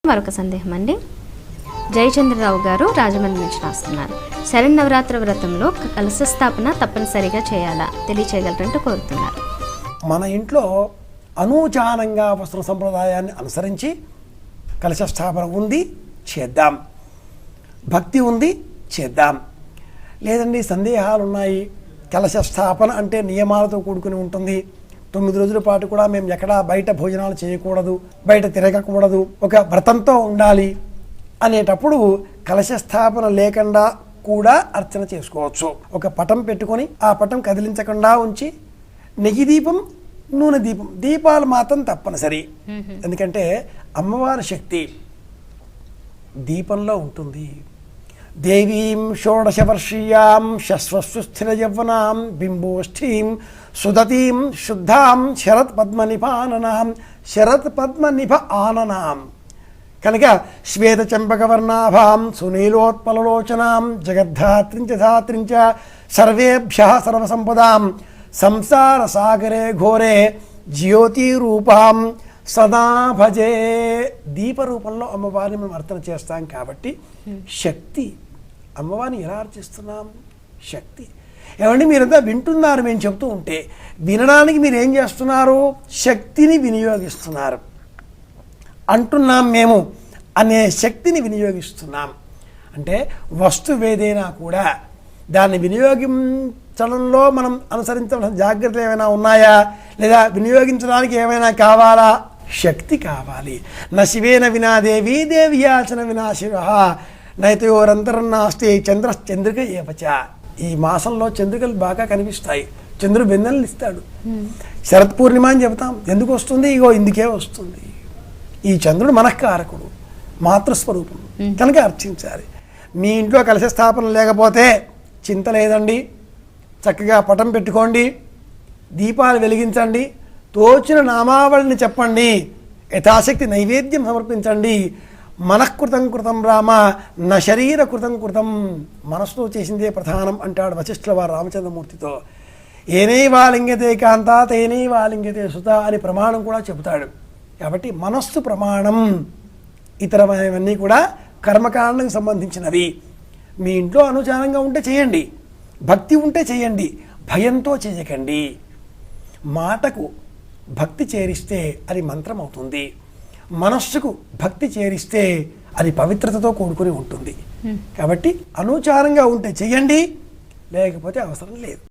మరొక సందేహం అండి. జయచంద్రరావు గారు రాజమండ్రి నుంచి రాస్తున్నారు. శరన్నవరాత్రి వ్రతంలో కలశ స్థాపన తప్పనిసరిగా చేయాలా, తెలియచేయగలరంటూ కోరుతున్నారు. మన ఇంట్లో అనూచానంగా వస్త్ర సంప్రదాయాన్ని అనుసరించి కలశ స్థాపన ఉంది, చేద్దాం. భక్తి ఉంది, చేద్దాం. లేదండి సందేహాలు ఉన్నాయి, కలశ స్థాపన అంటే నియమాలతో కూడుకుని ఉంటుంది, 9 రోజుల పాటు కూడా మేము ఎక్కడా బయట భోజనాలు చేయకూడదు, బయట తిరగకూడదు, ఒక వ్రతంతో ఉండాలి అనేటప్పుడు కలశ స్థాపన లేకుండా కూడా అర్చన చేసుకోవచ్చు. ఒక పటం పెట్టుకొని ఆ పటం కదిలించకుండా ఉంచి నెయ్యి దీపం, నూనె దీపం, దీపాలు మాత్రం తప్పనిసరి. ఎందుకంటే అమ్మవారి శక్తి దీపంలో ఉంటుంది. దేవీం షోడశవర్షీయాం శశ్వస్థిర యవ్వనాం బింబోష్ఠీం సుదతీం శుద్ధాం శరత్ పద్మనిభాననాం శరత్ పద్మనిభ ఆననాం. కనుక శ్వేత చంపకవర్ణాభాం సునీలోత్పలలోచనాం జగద్ధాత్రించ ధాత్రించ సర్వేభ్యః సర్వసంపదాం సంసార సాగరే ఘోరే జ్యోతిరూపాం సదా భజే. దీపరూపంలో అమ్మవారిని మనం అర్చన చేస్తాం కాబట్టి శక్తి. అమ్మవారిని ఎలా అర్చిస్తున్నాం? శక్తి. ఏమండి మీరంతా వింటున్నారు మేము చెప్తూ ఉంటే, వినడానికి మీరు ఏం చేస్తున్నారు? శక్తిని వినియోగిస్తున్నారు. అంటున్నాం మేము అనే శక్తిని వినియోగిస్తున్నాం. అంటే వస్తువు ఏదైనా కూడా దాన్ని వినియోగించడంలో మనం అనుసరించవలసిన జాగ్రత్తలు ఏమైనా ఉన్నాయా, లేదా వినియోగించడానికి ఏమైనా కావాలా? శక్తి కావాలి. న శివేన వినా దేవీ దేవ్యాచన వినా శివ నైతయోరంతరం నాస్తి చంద్రిక ఏవచ. ఈ మాసంలో చంద్రికలు బాగా కనిపిస్తాయి. చంద్రుడు వెన్నెలను ఇస్తాడు. శరత్ పూర్ణిమ అని చెబుతాం. ఎందుకు వస్తుంది? ఇగో ఇందుకే వస్తుంది. ఈ చంద్రుడు మనఃకారకుడు, మాతృస్వరూపం, కనుక అర్చించాలి. మీ ఇంట్లో కలశ స్థాపన లేకపోతే చింత లేదండి, చక్కగా పటం పెట్టుకోండి, దీపాలు వెలిగించండి, తోచిన నామావళిని చెప్పండి, యథాశక్తి నైవేద్యం సమర్పించండి. మనఃకృతం కృతం రామ న శరీర కృతం కృతం. మనస్సుతో చేసిందే ప్రధానం అంటాడు వశిష్ఠుల వారు రామచంద్రమూర్తితో. ఏనైవాలింగతే కాంత తేనైవాలింగతే సుత అని ప్రమాణం కూడా చెబుతాడు. కాబట్టి మనస్సు ప్రమాణం. ఇతరమైనవన్నీ కూడా కర్మకాండకు సంబంధించినవి. మీ ఇంట్లో అనుచారంగా ఉంటే చేయండి, భక్తి ఉంటే చేయండి, భయంతో చేయకండి. మాటకు భక్తి చేరిస్తే అది మంత్రం అవుతుంది, మనస్సుకు భక్తి చేరిస్తే అది పవిత్రతతో కూడుకుని ఉంటుంది. కాబట్టి అనుచారంగా ఉంటే చేయండి, లేకపోతే అవసరం లేదు.